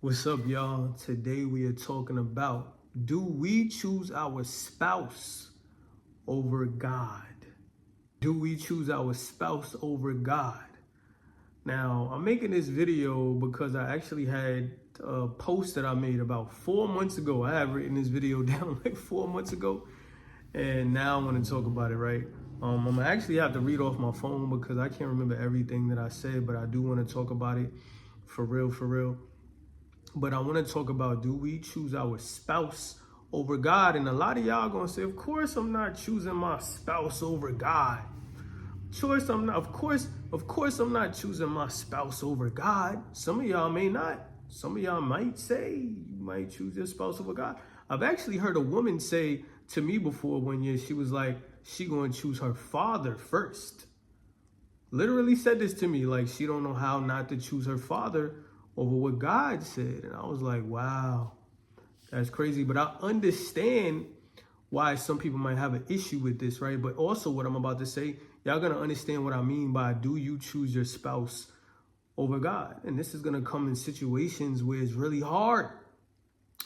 What's up, y'all? Today we are talking about, do we choose our spouse over God? Do we choose our spouse over God? Now, I'm making this video because I actually had a post that I made about 4 months ago. I have written this video down like 4 months ago, and now I want to talk about it, right? I'm gonna actually have to read off my phone because I can't remember everything that I said, but I do want to talk about it for real. But I want to talk about, do we choose our spouse over God? And a lot of y'all gonna say, of course I'm not choosing my spouse over God. Of course I'm not choosing my spouse over God. Some of y'all may not. Some of y'all might say you might choose your spouse over God. I've actually heard a woman say to me before one year, she was like, she gonna choose her father first. Literally said this to me, like she don't know how not to choose her father over what God said. And I was like, wow, that's crazy. But I understand why some people might have an issue with this, right? But also what I'm about to say, y'all gonna understand what I mean by, do you choose your spouse over God? And this is gonna come in situations where it's really hard.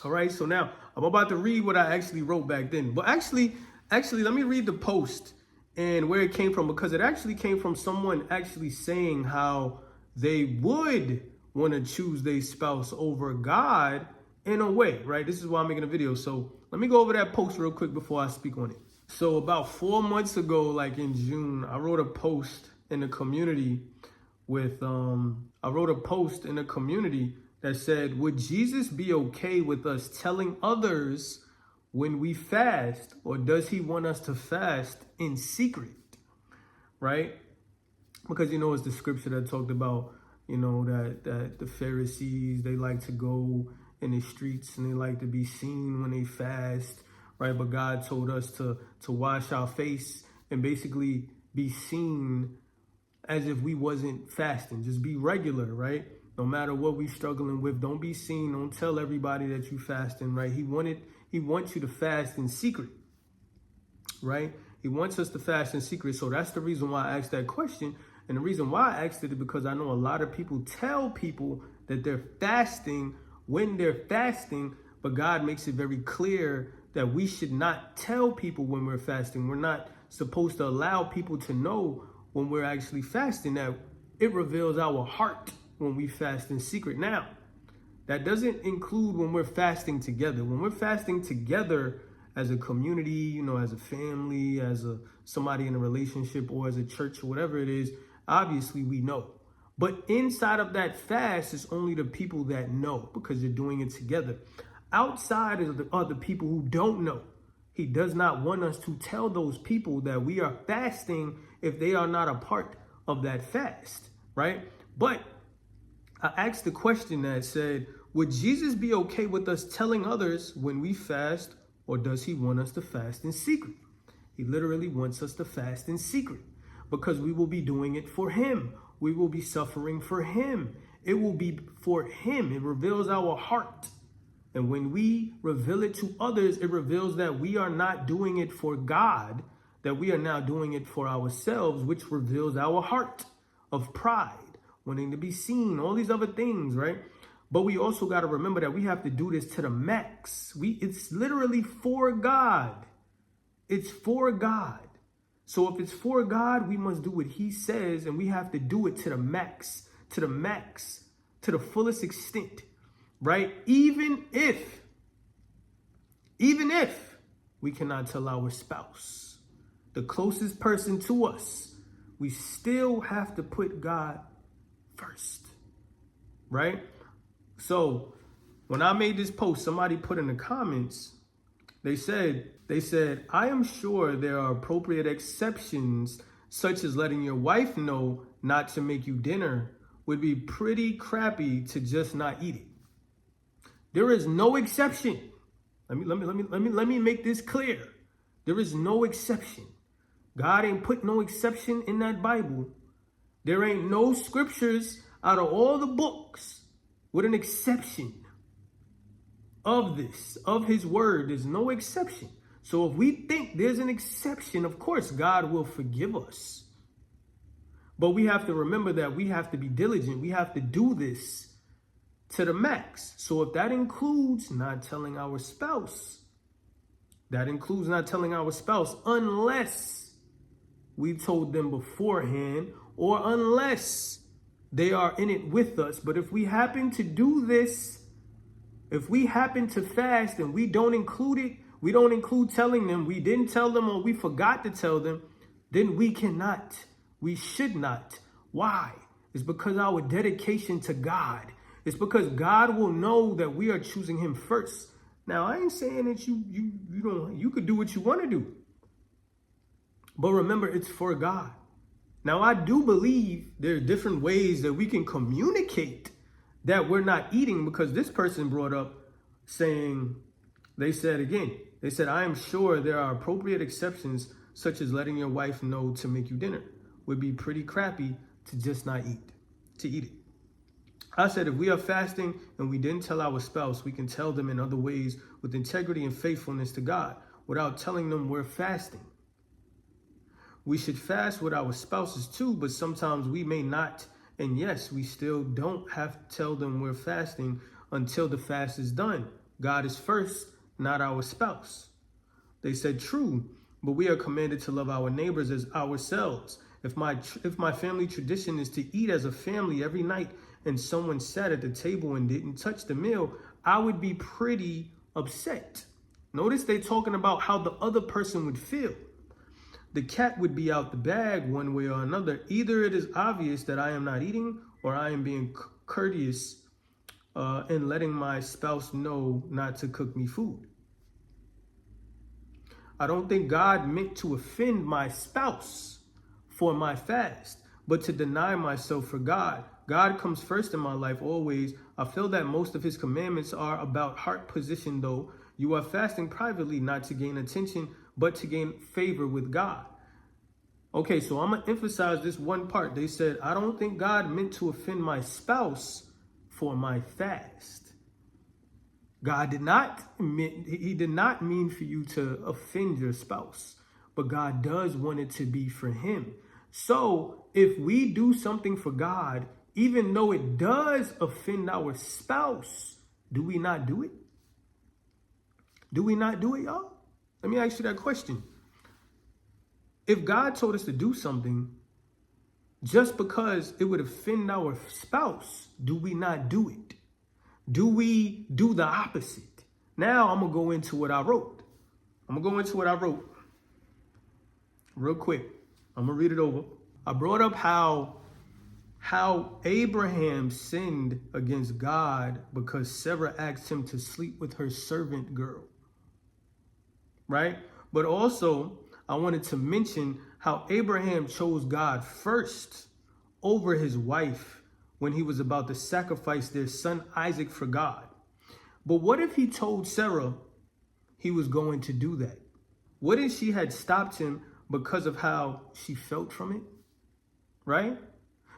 All right, so now I'm about to read what I actually wrote back then. But actually, let me read the post and where it came from, because it actually came from someone actually saying how they would want to choose their spouse over God in a way, right? This is why I'm making a video. So let me go over that post real quick before I speak on it. So about 4 months ago, like in June, I wrote a post in the community that said, would Jesus be okay with us telling others when we fast, or does he want us to fast in secret, right? Because, it's the scripture that talked about, that the Pharisees, they like to go in the streets and they like to be seen when they fast, right? But God told us to wash our face and basically be seen as if we wasn't fasting. Just be regular, right? No matter what we struggling with, don't be seen. Don't tell everybody that you fasting, right? He wants you to fast in secret, right? He wants us to fast in secret. So that's the reason why I asked that question. And the reason why I asked it is because I know a lot of people tell people that they're fasting when they're fasting, but God makes it very clear that we should not tell people when we're fasting. We're not supposed to allow people to know when we're actually fasting. That it reveals our heart when we fast in secret. Now, that doesn't include when we're fasting together. When we're fasting together as a community, as a family, somebody in a relationship, or as a church, or whatever it is, obviously we know. But inside of that fast is only the people that know, because you're doing it together. Outside are the people who don't know. He does not want us to tell those people that we are fasting if they are not a part of that fast, right? But I asked the question that said, would Jesus be okay with us telling others when we fast, or does he want us to fast in secret? He literally wants us to fast in secret because we will be doing it for him. We will be suffering for him. It will be for him. It reveals our heart. And when we reveal it to others, it reveals that we are not doing it for God, that we are now doing it for ourselves, which reveals our heart of pride, wanting to be seen, all these other things, right? But we also got to remember that we have to do this to the max. It's literally for God. It's for God. So if it's for God, we must do what he says, and we have to do it to the max, to the fullest extent, right? Even if we cannot tell our spouse, the closest person to us, we still have to put God first, right? So when I made this post, somebody put in the comments, they said, I am sure there are appropriate exceptions, such as letting your wife know not to make you dinner would be pretty crappy to just not eat it. There is no exception. Let me make this clear. There is no exception. God ain't put no exception in that Bible. There ain't no scriptures out of all the books with an exception of this, of his word. There's no exception. So if we think there's an exception, of course, God will forgive us. But we have to remember that we have to be diligent. We have to do this to the max. So if that includes not telling our spouse, unless we told them beforehand or unless they are in it with us. But if we happen to do this, if we happen to fast and we don't include it, we don't include telling them, we didn't tell them or we forgot to tell them, then we cannot, we should not. Why? It's because our dedication to God. It's because God will know that we are choosing him first. Now, I ain't saying that you could do what you want to do. But remember, it's for God. Now, I do believe there are different ways that we can communicate that we're not eating, because this person brought up saying, they said, I am sure there are appropriate exceptions, such as letting your wife know to make you dinner. Would be pretty crappy to just not eat, to eat it. I said, if we are fasting and we didn't tell our spouse, we can tell them in other ways with integrity and faithfulness to God without telling them we're fasting. We should fast with our spouses too, but sometimes we may not. And yes, we still don't have to tell them we're fasting until the fast is done. God is first, not our spouse. They said, true, but we are commanded to love our neighbors as ourselves. If my family tradition is to eat as a family every night and someone sat at the table and didn't touch the meal, I would be pretty upset. Notice they're talking about how the other person would feel. The cat would be out the bag one way or another. Either it is obvious that I am not eating, or I am being courteous and letting my spouse know not to cook me food. I don't think God meant to offend my spouse for my fast, but to deny myself for God. God comes first in my life always. I feel that most of his commandments are about heart position, though. You are fasting privately, not to gain attention, but to gain favor with God. Okay, so I'm going to emphasize this one part. They said, I don't think God meant to offend my spouse for my fast. God did not mean for you to offend your spouse, but God does want it to be for him. So if we do something for God, even though it does offend our spouse, do we not do it? Do we not do it, y'all? Let me ask you that question. If God told us to do something, just because it would offend our spouse, do we not do it? Do we do the opposite? Now I'm going to go into what I wrote. Real quick. I'm going to read it over. I brought up how Abraham sinned against God because Sarah asked him to sleep with her servant girl. Right? But also, I wanted to mention how Abraham chose God first over his wife when he was about to sacrifice their son Isaac for God. But what if he told Sarah he was going to do that? What if she had stopped him because of how she felt from it? Right?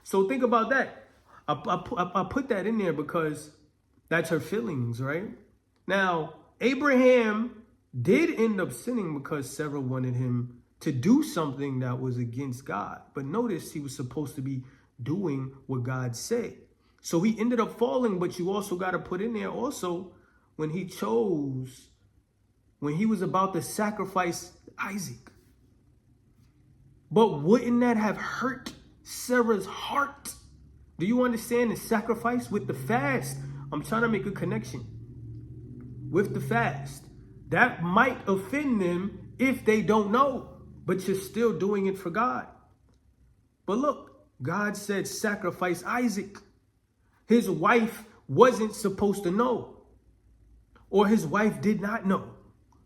So think about that. I put that in there because that's her feelings, right? Now, Abraham did end up sinning because Sarah wanted him to do something that was against God. But notice he was supposed to be doing what God said. So he ended up falling, but you also got to put in there also when he was about to sacrifice Isaac. But wouldn't that have hurt Sarah's heart? Do you understand the sacrifice with the fast? I'm trying to make a connection with the fast. That might offend them if they don't know, but you're still doing it for God. But look, God said sacrifice Isaac. His wife wasn't supposed to know, or his wife did not know.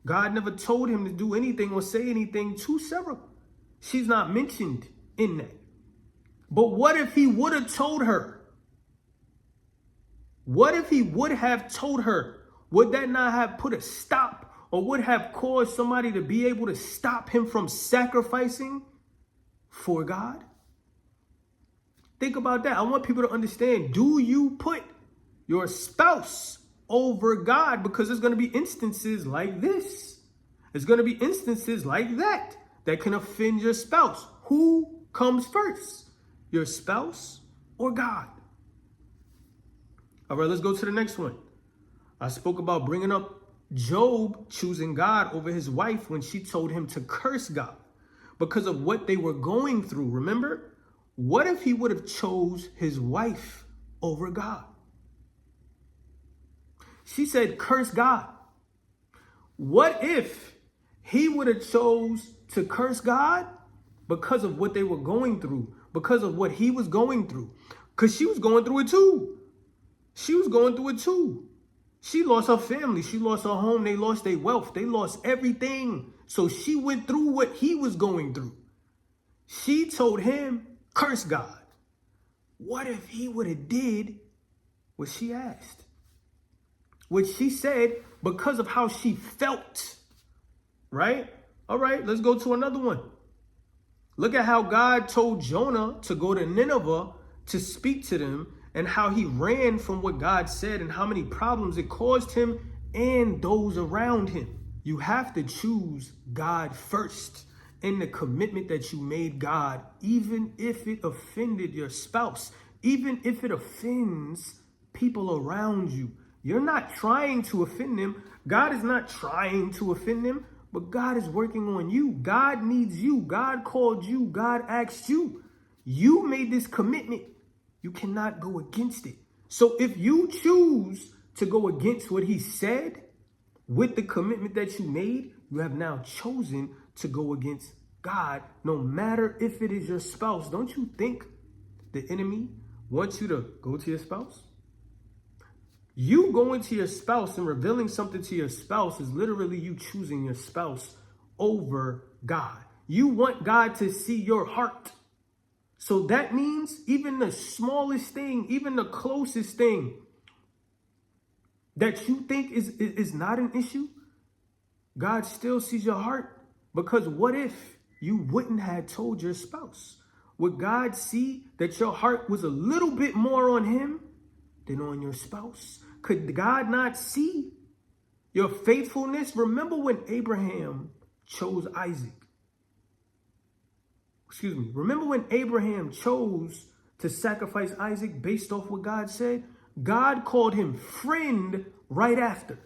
God never told him to do anything or say anything to Sarah. She's not mentioned in that. But what if he would have told her? What if he would have told her? Would that not have put a stop, or would have caused somebody to be able to stop him from sacrificing for God? Think about that. I want people to understand, do you put your spouse over God? Because there's going to be instances like this. There's going to be instances like that can offend your spouse. Who comes first? Your spouse or God? All right, let's go to the next one. I spoke about bringing up Job choosing God over his wife when she told him to curse God because of what they were going through. Remember? What if he would have chose his wife over God? She said, curse God. What if he would have chose to curse God because of what they were going through, because of what he was going through? Because she was going through it too. She was going through it too. She lost her family. She lost her home. They lost their wealth. They lost everything. So she went through what he was going through. She told him, curse God. What if he would have did what she asked? What she said because of how she felt, right? All right, let's go to another one. Look at how God told Jonah to go to Nineveh to speak to them and how he ran from what God said and how many problems it caused him and those around him. You have to choose God first in the commitment that you made God, even if it offended your spouse, even if it offends people around you. You're not trying to offend them. God is not trying to offend them, but God is working on you. God needs you. God called you. God asked you. You made this commitment. You cannot go against it. So if you choose to go against what he said with the commitment that you made, you have now chosen to go against God, no matter if it is your spouse. Don't you think the enemy wants you to go to your spouse? You going to your spouse and revealing something to your spouse is literally you choosing your spouse over God. You want God to see your heart. So that means even the smallest thing, even the closest thing that you think is not an issue, God still sees your heart. Because what if you wouldn't have told your spouse? Would God see that your heart was a little bit more on him than on your spouse? Could God not see your faithfulness? Remember when Abraham chose Isaac? Remember when Abraham chose to sacrifice Isaac based off what God said? God called him friend right after.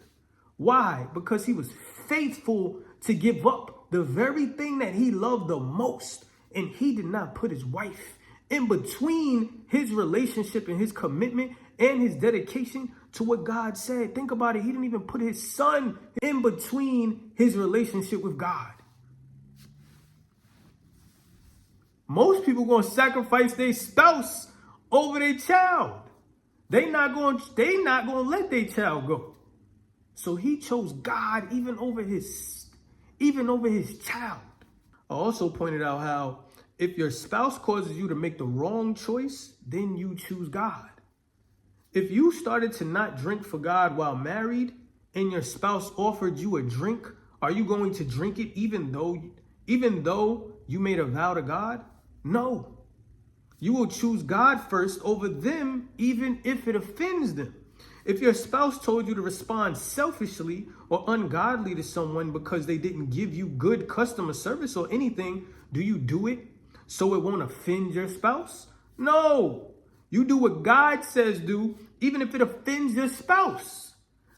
Why? Because he was faithful to give up the very thing that he loved the most. And he did not put his wife in between his relationship and his commitment and his dedication to what God said. Think about it. He didn't even put his son in between his relationship with God. Most people going to sacrifice their spouse over their child. They not going to let their child go. So he chose God even over his child. I also pointed out how if your spouse causes you to make the wrong choice, then you choose God. If you started to not drink for God while married and your spouse offered you a drink, are you going to drink it even though you made a vow to God? No. You will choose God first over them, even if it offends them. If your spouse told you to respond selfishly or ungodly to someone because they didn't give you good customer service or anything, do you do it so it won't offend your spouse? No. You do what God says do, even if it offends your spouse.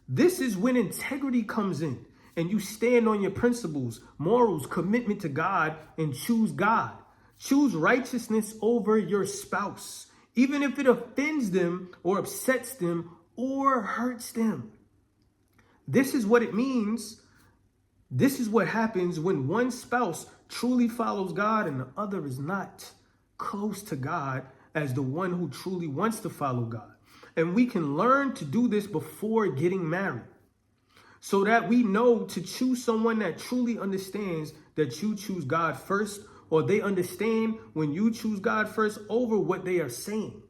This is when integrity comes in and you stand on your principles, morals, commitment to God, and choose God. Choose righteousness over your spouse, even if it offends them or upsets them or hurts them. This is what it means. This is what happens when one spouse truly follows God and the other is not close to God as the one who truly wants to follow God. And we can learn to do this before getting married so that we know to choose someone that truly understands that you choose God first, or they understand when you choose God first over what they are saying.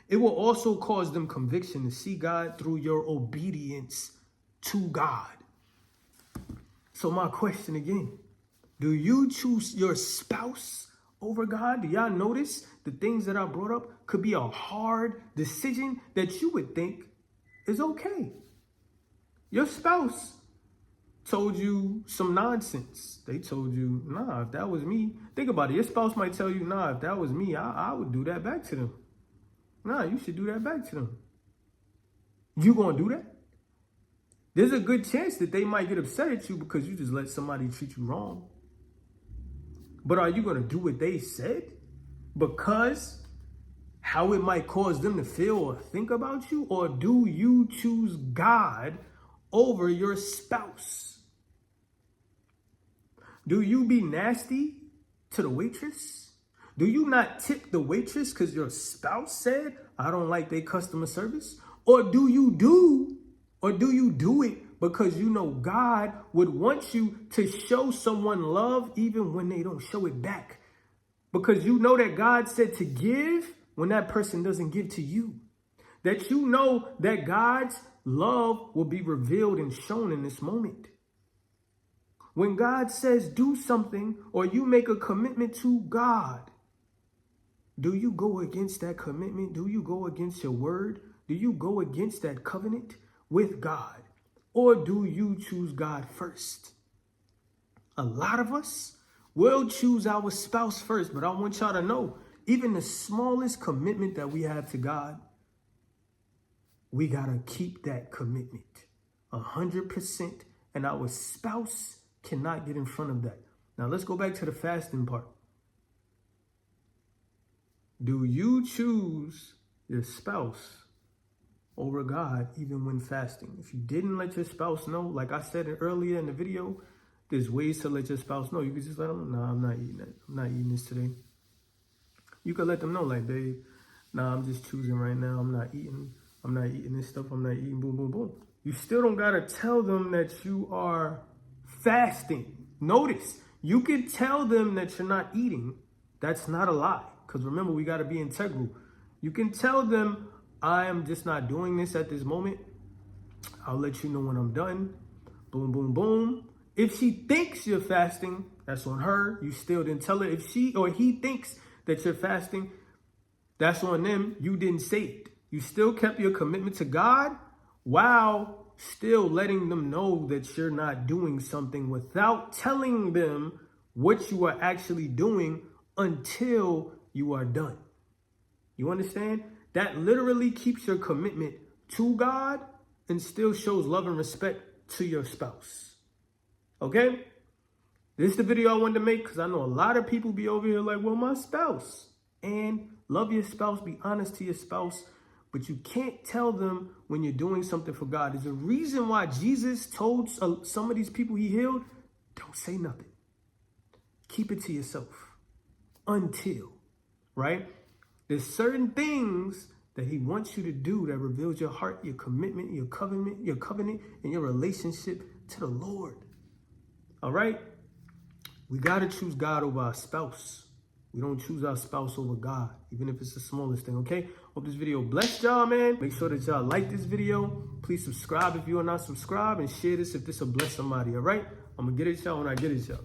It will also cause them conviction to see God through your obedience to God. So my question again, do you choose your spouse over God? Do y'all notice the things that I brought up could be a hard decision that you would think is okay? Your spouse told you some nonsense. They told you, nah, if that was me. Think about it. Your spouse might tell you, nah, if that was me, I would do that back to them. Nah, you should do that back to them. You gonna do that? There's a good chance that they might get upset at you because you just let somebody treat you wrong. But are you gonna do what they said? Because how it might cause them to feel or think about you? Or do you choose God over your spouse? Do you be nasty to the waitress? Do you not tip the waitress because your spouse said, I don't like their customer service? Or do you do it because you know God would want you to show someone love even when they don't show it back? Because you know that God said to give when that person doesn't give to you. That you know that God's love will be revealed and shown in this moment. When God says do something or you make a commitment to God, do you go against that commitment? Do you go against your word? Do you go against that covenant with God? Or do you choose God first? A lot of us will choose our spouse first, but I want y'all to know, even the smallest commitment that we have to God, we got to keep that commitment 100%, and our spouse cannot get in front of that. Now, let's go back to the fasting part. Do you choose your spouse over God even when fasting? If you didn't let your spouse know, like I said earlier in the video, there's ways to let your spouse know. You can just let them know, nah, I'm not eating that. I'm not eating this today. You can let them know, like, babe, nah, I'm just choosing right now. I'm not eating this stuff. I'm not eating, boom, boom, boom. You still don't got to tell them that you are fasting. Notice, you can tell them that you're not eating. That's not a lie. Because remember, we got to be integral. You can tell them, I am just not doing this at this moment. I'll let you know when I'm done. Boom, boom, boom. If she thinks you're fasting, that's on her. You still didn't tell her. If she or he thinks that you're fasting, that's on them. You didn't say it. You still kept your commitment to God while still letting them know that you're not doing something without telling them what you are actually doing until you are done. You understand? That literally keeps your commitment to God and still shows love and respect to your spouse. Okay? This is the video I wanted to make because I know a lot of people be over here like, well, my spouse. And love your spouse, be honest to your spouse, but you can't tell them when you're doing something for God. There's a reason why Jesus told some of these people he healed, don't say nothing. Keep it to yourself until, right? There's certain things that he wants you to do that reveals your heart, your commitment, your covenant, and your relationship to the Lord. All right? We got to choose God over our spouse. We don't choose our spouse over God, even if it's the smallest thing, okay? Hope this video blessed y'all, man. Make sure that y'all like this video. Please subscribe if you are not subscribed and share this if this will bless somebody, all right? I'm going to get it, y'all, when I get it, y'all.